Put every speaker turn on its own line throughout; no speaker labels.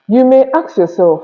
You may ask yourself,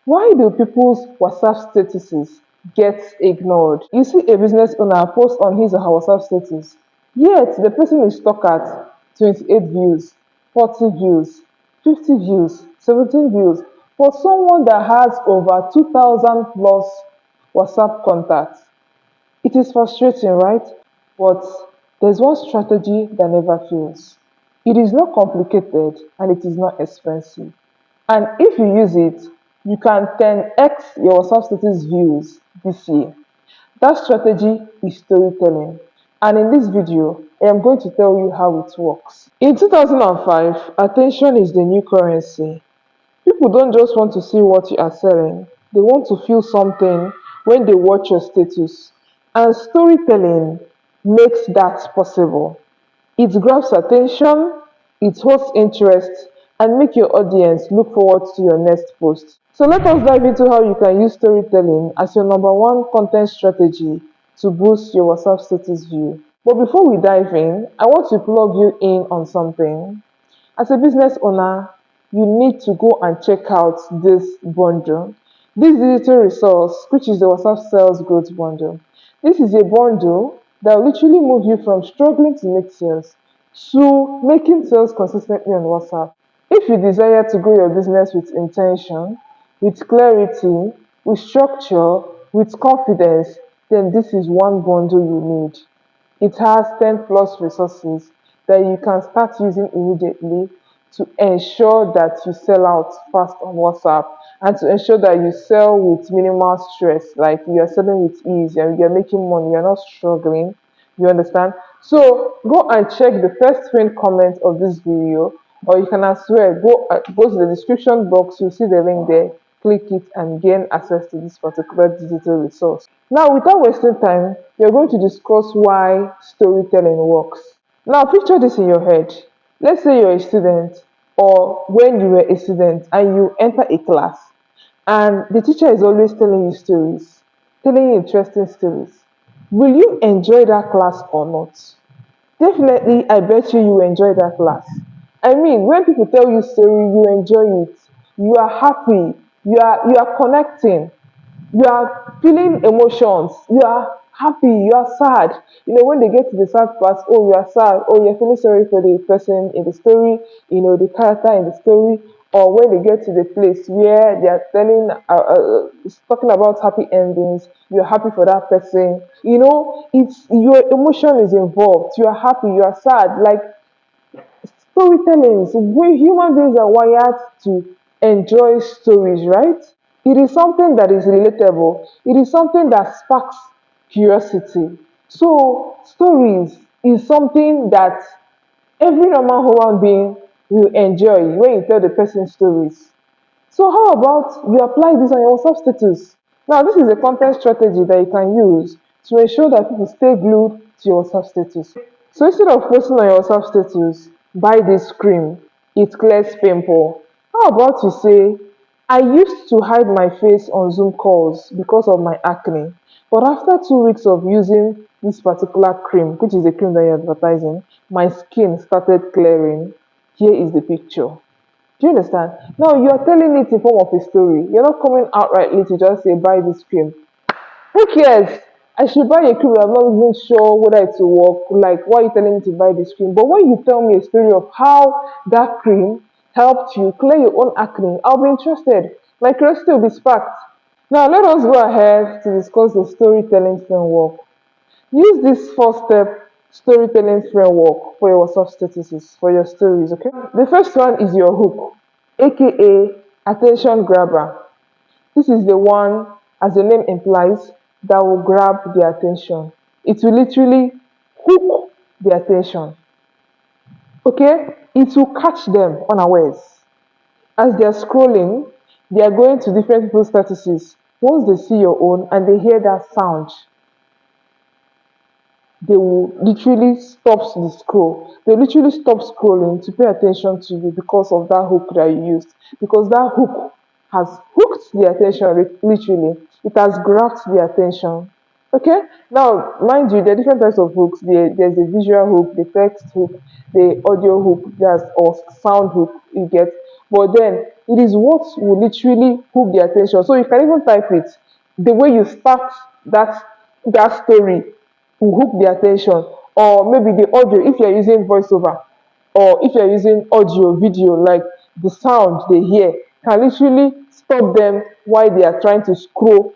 why do people's WhatsApp statuses get ignored? You see a business owner post on his or her WhatsApp status, yet the person is stuck at 28 views, 40 views, 50 views, 17 views for someone that has over 2,000 plus WhatsApp contacts. It is frustrating, right? But there's one strategy that never fails. It is not complicated and it is not expensive. And if you use it, you can 10x your substitute views this year. That strategy is storytelling. And in this video, I am going to tell you how it works. In 2005, attention is the new currency. People don't just want to see what you are selling, they want to feel something when they watch your status. And storytelling makes that possible. It grabs attention, it holds interest, and make your audience look forward to your next post. So let us dive into how you can use storytelling as your number one content strategy to boost your WhatsApp status view. But before we dive in, I want to plug you in on something. As a business owner, you need to go and check out this bundle. This digital resource, which is the WhatsApp Sales Growth Bundle. This is a bundle that will literally move you from struggling to make sales to making sales consistently on WhatsApp. If you desire to grow your business with intention, with clarity, with structure, with confidence, then this is one bundle you need. It has 10 plus resources that you can start using immediately to ensure that you sell out fast on WhatsApp and to ensure that you sell with minimal stress, like you are selling with ease and you're making money, you're not struggling. You understand? So go and check the first pinned comment of this video, or you can as well go to the description box, you'll see the link there, click it and gain access to this particular digital resource. Now, without wasting time, we are going to discuss why storytelling works. Now, picture this in your head. Let's say you're a student, or when you were a student and you enter a class, and the teacher is always telling you stories, telling you interesting stories. Will you enjoy that class or not? Definitely, I bet you enjoy that class. I mean, when people tell you story, you enjoy it. You are happy. You are connecting. You are feeling emotions. You are happy. You are sad. When they get to the sad part, oh, you are sad. Oh, you're feeling sorry for the person in the story. The character in the story. Or when they get to the place where they are talking about happy endings, you're happy for that person. It's your emotion is involved. You are happy. You are sad. Like storytelling, we human beings are wired to enjoy stories, right? It is something that is relatable. It is something that sparks curiosity. So stories is something that every normal human being will enjoy when you tell the person stories. So how about you apply this on your WhatsApp status? Now this is a content strategy that you can use to ensure that people stay glued to your WhatsApp status. So instead of posting on your WhatsApp status, buy this cream, it clears pimple. How about you say, I used to hide my face on Zoom calls because of my acne, but after 2 weeks of using this particular cream, which is a cream that you're advertising, my skin started clearing. Here is the picture. Do you understand? Now you are telling it in form of a story. You're not coming outrightly to just say buy this cream. Who cares? I should buy a cream. I'm not even sure whether it will work. Like, why are you telling me to buy this cream? But when you tell me a story of how that cream helped you clear your own acne, I'll be interested. My curiosity will be sparked. Now let us go ahead to discuss the storytelling framework. Use this four-step storytelling framework for your WhatsApp statuses, for your stories, okay? The first one is your hook, aka attention grabber. This is the one, as the name implies, that will grab their attention. It will literally hook their attention. Okay? It will catch them unawares. As they are scrolling, they are going to different people's statuses. Once they see your own and they hear that sound, they will literally stop the scroll. They literally stop scrolling to pay attention to you because of that hook that you used. Because that hook has hooked the attention, literally. It has grabbed the attention. Okay? Now, mind you, there are different types of hooks. There's the visual hook, the text hook, the audio hook, there's or sound hook you get. but then it is what will literally hook their attention. So you can even type it. The way you start that story will hook their attention, or maybe the audio if you're using voiceover, or if you're using audio video, like the sound they hear can literally stop them while they are trying to scroll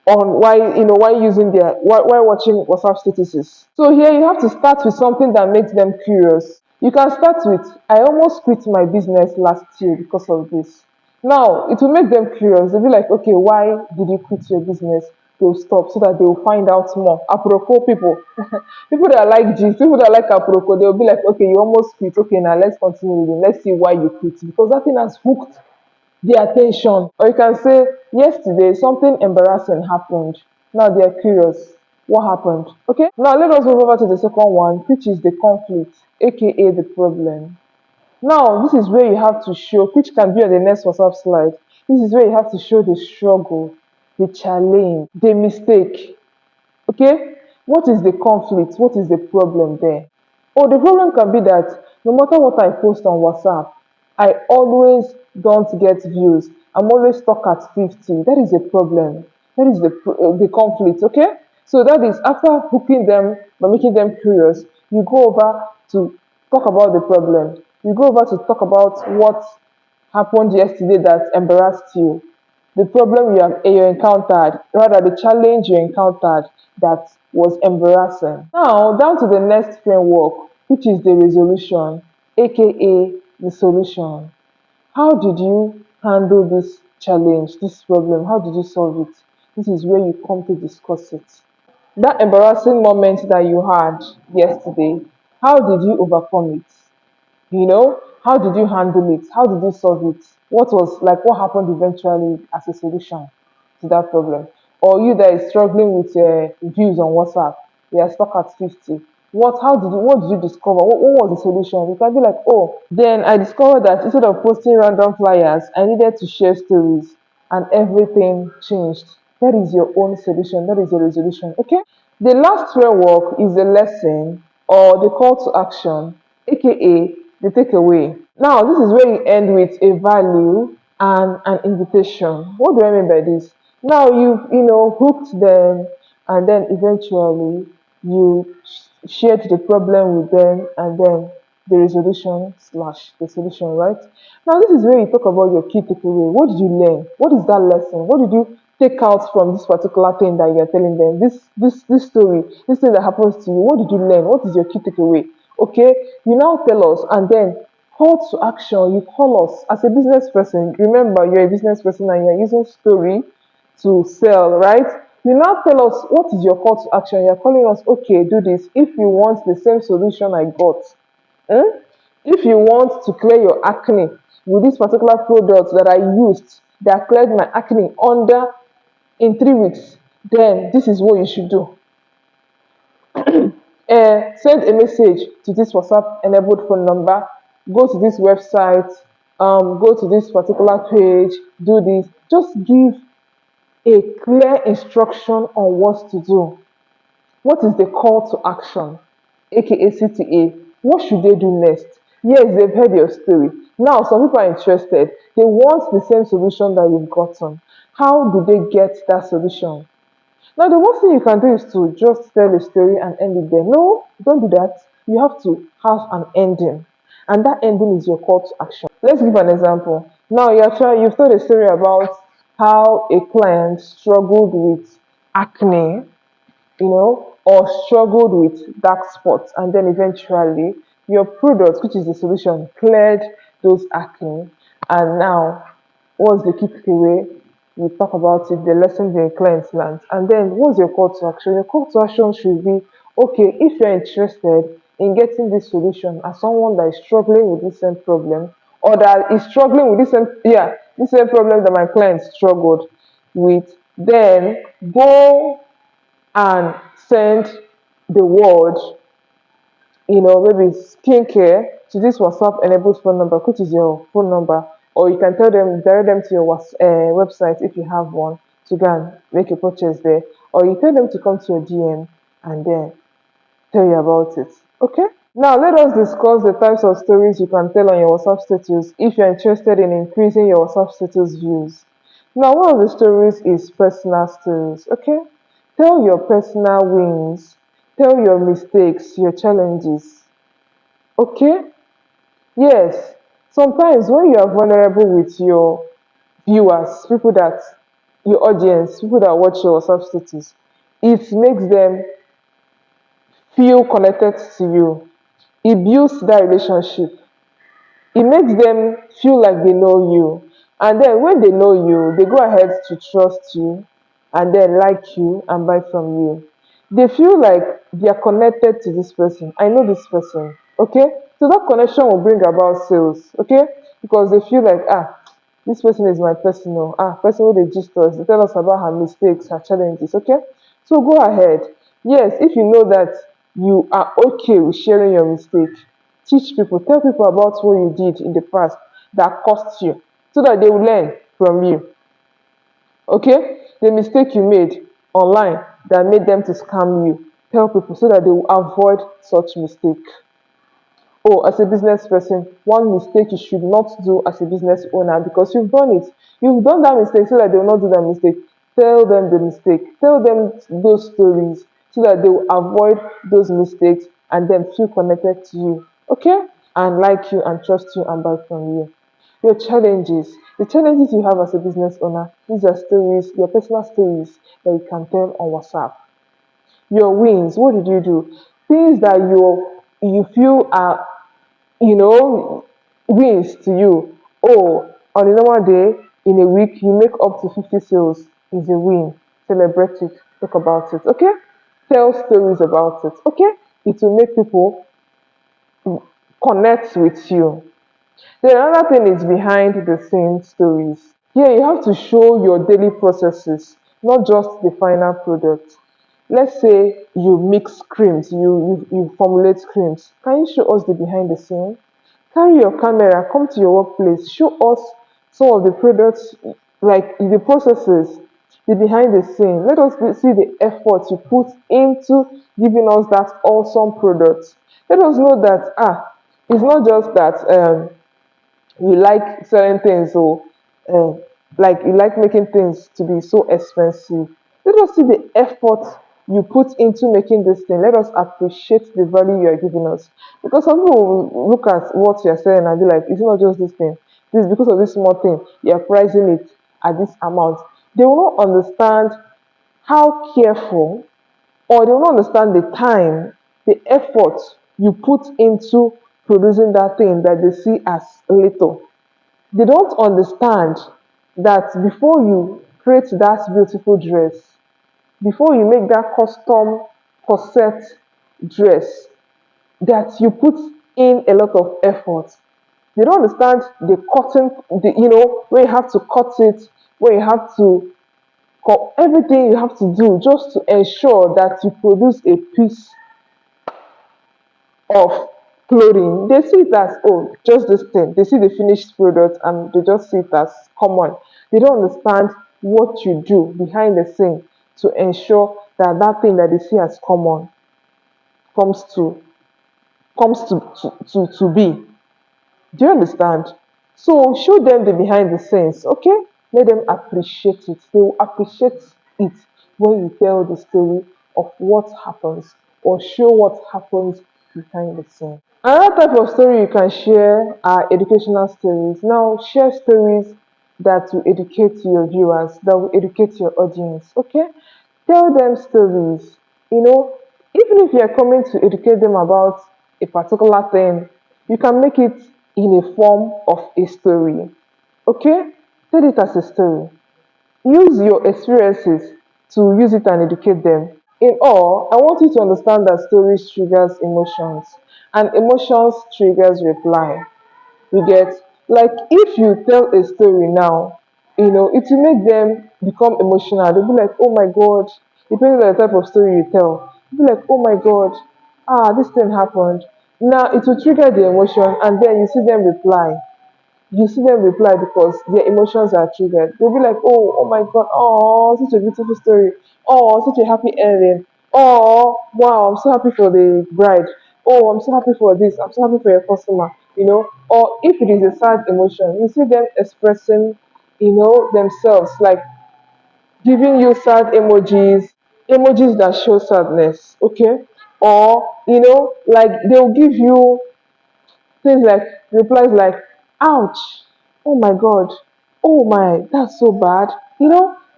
on, while using their while watching WhatsApp statuses. So here you have to start with something that makes them curious. You can start with, I almost quit my business last year because of this. Now it will make them curious. They'll be like, okay, why did you quit your business? They'll stop so that they will find out more. Apropos people, people that like gist, people that like apropos, they'll be like, okay, you almost quit. Okay, now let's continue reading. Let's see why you quit. Because that thing has hooked their attention. Or you can say, yesterday something embarrassing happened. Now they are curious. What happened? Okay. Now let us move over to the second one, which is the conflict, aka the problem. Now this is where you have to show, which can be on the next WhatsApp slide. This is where you have to show the struggle, the challenge, the mistake. Okay? What is the conflict? What is the problem there? Oh, the problem can be that no matter what I post on WhatsApp, I always don't get views. I'm always stuck at 50. That is a problem. That is the conflict, okay? So that is after hooking them by making them curious, you go over to talk about the problem. You go over to talk about what happened yesterday that embarrassed you, the problem you encountered, rather the challenge you encountered that was embarrassing. Now, down to the next framework, which is the resolution, aka the solution. How did you handle this challenge, this problem? How did you solve it? This is where you come to discuss it. That embarrassing moment that you had yesterday, how did you overcome it? How did you handle it? How did you solve it? What happened eventually as a solution to that problem? Or you that is struggling with views on WhatsApp, you are stuck at 50. What did you discover? What was the solution? You can be like, oh, then I discovered that instead of posting random flyers, I needed to share stories, and everything changed. That is your own solution. That is your resolution. Okay? The last framework is the lesson or the call to action, aka the takeaway. Now, this is where you end with a value and an invitation. What do I mean by this? Now you've hooked them, and then eventually you shared the problem with them, and then the resolution slash the solution, right? Now this is where you talk about your key takeaway. What did you learn? What is that lesson? What did you take out from this particular thing that you're telling them? This story, this thing that happens to you. What did you learn? What is your key takeaway? Okay, you now tell us, and then call to action. You call us as a business person. Remember, you're a business person and you're using story to sell, right? You now tell us what is your call to action. You're calling us, okay, do this if you want the same solution I got. Hmm? If you want to clear your acne with this particular product that I used that cleared my acne under in 3 weeks, then this is what you should do. Send a message to this WhatsApp enabled phone number, go to this website, go to this particular page, do this. Just give a clear instruction on what to do. What is the call to action, aka CTA? What should they do next? Yes, they've heard your story. Now, some people are interested. They want the same solution that you've gotten. How do they get that solution? Now, the worst thing you can do is to just tell a story and end it there. No, don't do that. You have to have an ending. And that ending is your call to action. Let's give an example. Now, you've told a story about how a client struggled with acne, or struggled with dark spots, and then eventually your product, which is the solution, cleared those acne. And now, what's the key takeaway? You talk about it, the lessons the clients learned, and then what's your call to action? Your call to action should be, okay, if you're interested in getting this solution as someone that is struggling with this same problem, or that is struggling with this same problem that my client struggled with, then go and send the word, maybe skincare to this WhatsApp enabled phone number, which is your phone number, or you can direct them to your website if you have one to go and make a purchase there, or you tell them to come to your DM and then tell you about it. Okay? Now, let us discuss the types of stories you can tell on your WhatsApp status if you're interested in increasing your WhatsApp status views. Now, one of the stories is personal stories, okay? Tell your personal wins, tell your mistakes, your challenges, okay? Yes, sometimes when you are vulnerable with your viewers, people that your audience, people that watch your WhatsApp status, it makes them feel connected to you. It builds that relationship. It makes them feel like they know you. And then when they know you, they go ahead to trust you and then like you and buy from you. They feel like they are connected to this person. I know this person. Okay? So that connection will bring about sales. Okay? Because they feel like, this person is my personal. Person who they gist us. They tell us about her mistakes, her challenges. Okay? So go ahead. Yes, if you know that you are okay with sharing your mistake, teach people, tell people about what you did in the past that cost you so that they will learn from you. Okay? The mistake you made online that made them to scam you, tell people so that they will avoid such mistake. Oh, as a business person, one mistake you should not do as a business owner because you've done it. You've done that mistake so that they will not do that mistake. Tell them the mistake. Tell them those stories so that they will avoid those mistakes and then feel connected to you. Okay? And like you and trust you and buy from you. Your challenges, the challenges you have as a business owner, these are stories, your personal stories that you can tell on WhatsApp. Your wins, what did you do? Things that you feel are wins to you. Oh, on a normal day, in a week, you make up to 50 sales is a win. Celebrate it, talk about it, okay? Tell stories about it, okay? It will make people connect with you. Then another thing is behind the scenes stories. Here you have to show your daily processes, not just the final product. Let's say you mix creams, you formulate creams. Can you show us the behind the scene? Carry your camera, come to your workplace, show us some of the products, like the processes, the behind the scene. Let us see the effort you put into giving us that awesome product. Let us know that it's not just that you like selling things or like you like making things to be so expensive. Let us see the effort you put into making this thing. Let us appreciate the value you are giving us. Because some people will look at what you're selling and be like, it's not just this thing. This is because of this small thing. You're pricing it at this amount. They will not understand how careful, or they will not understand the time, the effort you put into producing that thing that they see as little. They don't understand that before you create that beautiful dress, before you make that custom corset dress, that you put in a lot of effort. They don't understand the cutting, where you have to cut it, where you have to cut everything you have to do just to ensure that you produce a piece of clothing. They see it as, oh, just this thing. They see the finished product and they just see it as common. They don't understand what you do behind the scene to ensure that that thing that they see as common comes to comes to be. Do you understand? So show them the behind the scenes, okay? Let them appreciate it. They will appreciate it when you tell the story of what happens or show what happens behind the scene. Another type of story you can share are educational stories. Now, share stories that will educate your viewers, that will educate your audience. Okay? Tell them stories. Even if you are coming to educate them about a particular thing, you can make it in a form of a story. Okay? Tell it as a story. Use your experiences to use it and educate them. In all, I want you to understand that stories triggers emotions and emotions triggers reply. You get, like, if you tell a story now, it will make them become emotional. They'll be like, oh my god, depending on the type of story you tell, they'll be like, oh my god, this thing happened. Now it will trigger the emotion and then you see them reply because their emotions are triggered. They'll be like, oh my god, oh, such a beautiful story. Oh, such a happy ending. Oh, wow, I'm so happy for the bride. oh, I'm so happy for this, I'm so happy for your customer, or if it is a sad emotion, you see them expressing, themselves, like giving you sad emojis, emojis that show sadness, okay? Or, like they'll give you things like replies like, ouch, oh my god, oh my, that's so bad.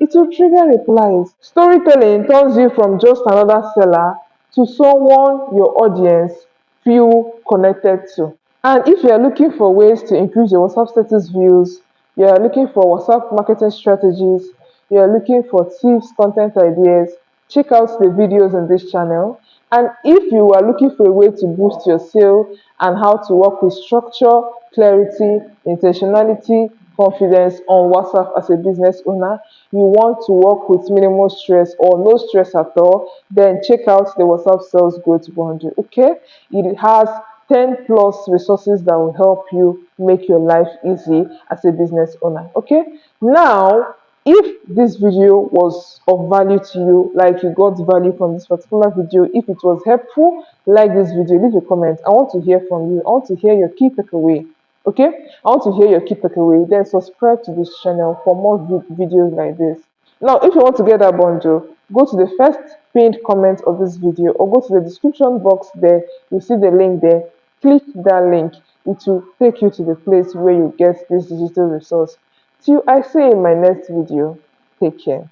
It will trigger replies. Storytelling turns you from just another seller to someone your audience feel connected to. And if you're looking for ways to increase your WhatsApp status views, you're looking for WhatsApp marketing strategies, you're looking for tips, content ideas, check out the videos on this channel. And if you are looking for a way to boost your sale and how to work with structure, clarity, intentionality, confidence on WhatsApp as a business owner, you want to work with minimal stress or no stress at all, then check out the WhatsApp Sales Growth Bundle. Okay, it has 10 plus resources that will help you make your life easy as a business owner. Okay, now if this video was of value to you, like you got value from this particular video, if it was helpful, like this video, leave a comment. I want to hear from you. I want to hear your key takeaway. Okay, I want to hear your key takeaway. Then subscribe to this channel for more videos like this. Now, if you want to get that bundle, go to the first pinned comment of this video or go to the description box there. You see the link there. Click that link. It will take you to the place where you get this digital resource. Till I see you in my next video, take care.